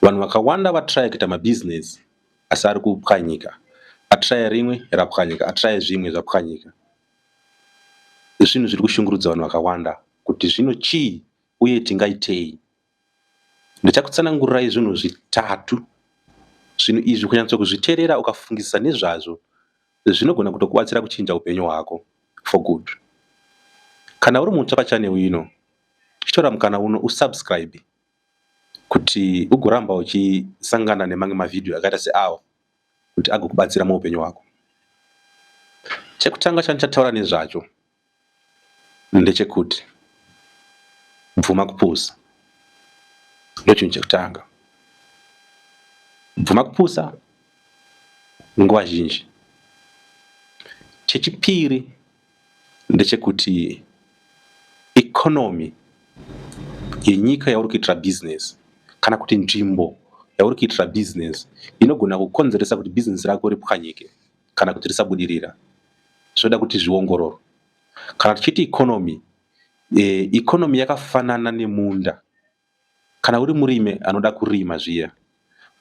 Vanhu vakawanda vatraya kuita mabusiness asi ari kupwanyika. Atraya rimwe rapwanyika, atraya zvimwe zvapwanyika. Zvinhu zviri kushungurudza vanhu vakawanda kuti zvino chii uye tingaitei. Ndichakutsanangurirai zvinhu zvitatu. Zvinhu izvi kunyatso kuzviteerera ukafungisisa nezvazvo zvinogona kutokubatsira kuchinja upenyu hwako for good. Kana uri mutsva pachannel ino, chitora mukana uno usubscribe kuti ugoramba uchisangana nemamwe mavhidhiyo akaita seawa kuti agokubatsira muupenyu hwako. Chekutanga chandichataura nezvacho ndechekuti bvuma kupusa. Ndochinhu chekutanga. Bvuma kupusa nguva zhinji. Chechipiri ndechekuti ikonomi yenyika yauri kuitira business kana kuti nzvimbo yauri kuitira business inogona kukonzeresa kuti business rako ripwanyike kana kuti risabudirira. Zvoda kuti zviongororwe. Kana tichiti ikonomi, ikonomi yakafanana nemunda. Kana uri murimi anoda kurima zviya,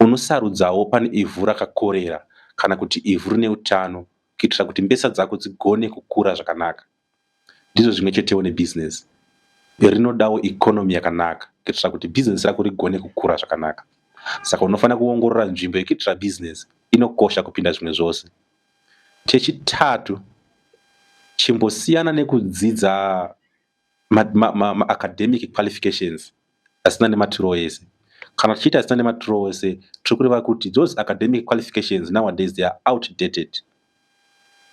unosarudzawo pane ivhu rakakorera kana kuti ivhu rine utano kuitira kuti mbesa dzako dzigone kukura zvakanaka. Ndizvo zvimwe chetewo nebusiness. Rinodawo ikonomi yakanaka kuitira kuti business rako rigone kukura zvakanaka. Saka unofanira kuongorora nzvimbo yekuitira business inokosha kupinda zvimwe zvose. Chechitatu, chimbosiyana nekudzidza academic qualifications asina nematuro ese. Kana tichiti asina nematuro ese, tiri kureva kuti those academic qualifications nowadays they are outdated.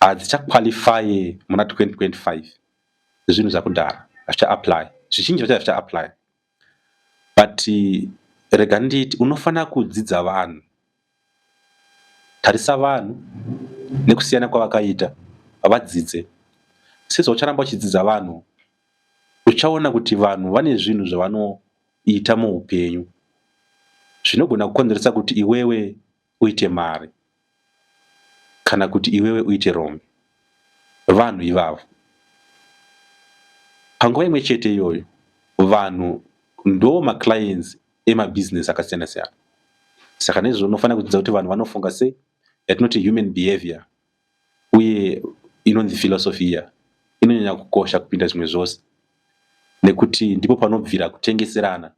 Hadzichaqualify muna 2025. Zvinhu zvakudhara hazvicha-apply. Zvizhinji zvacho hazvicha-apply. But rega nditi unofanira kudzidza vanhu. Tarisa vanhu nekusiyana kwavakaita, vadzidze. Sezvo ucharamba uchidzidza vanhu, uchaona kuti vanhu vane zvinhu zvavanoita muupenyu zvinogona kukonzeresa kuti iwewe uite mari kana kuti iwewe uite rombe. Vanhu ivavo. Panguva imwe chete iyoyo, vanhu ndo maclients emabusiness akasiyana siyana. Saka nezvo unofanira kudzidza kuti vanhu vanofunga sei, yatinoti human behavior, uye inonzi philosophia inonyanya kukosha kupinda zvimwe zvose. Nekuti ndipo panobvira kutengeserana,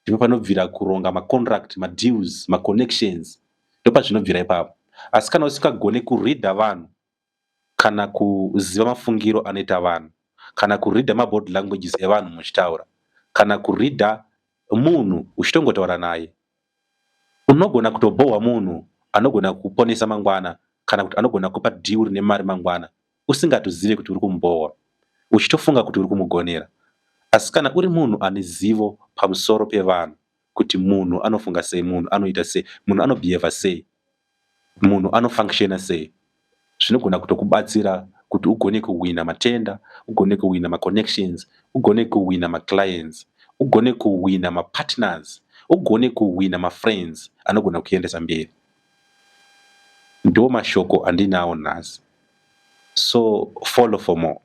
ndipo panobvira kuronga macontract, madeals, maconnections, ndipo pazvinobvira ipapo. Asi kana usingagone kureadha vanhu, kana kuziva mafungiro anoita vanhu, kana kureadha mabody languages evanhu muchitaura, kana kureadha munhu uchitongotaura naye, unogona kutobohwa munhu anogona kuponesa mangwana kana kuti anogona kupa deal nemari mangwana usingatozive kuti uri kumubohwa, uchitofunga kuti uri kumugonera. Asi kana uri munhu ane zivo pamusoro pevanhu, kuti munhu anofunga sei, munhu anoita sei, munhu anobehave sei, munhu anofunctiona sei, zvinogona kutokubatsira kuti ugone kuwina matenda, ugone kuwina maconnections, ugone kuwina maclients, ugone kuwina mapartners, ugone kuwina mafriends anogona kuendesa mberi. Ndo mashoko andinawo nhasi. So follow for more.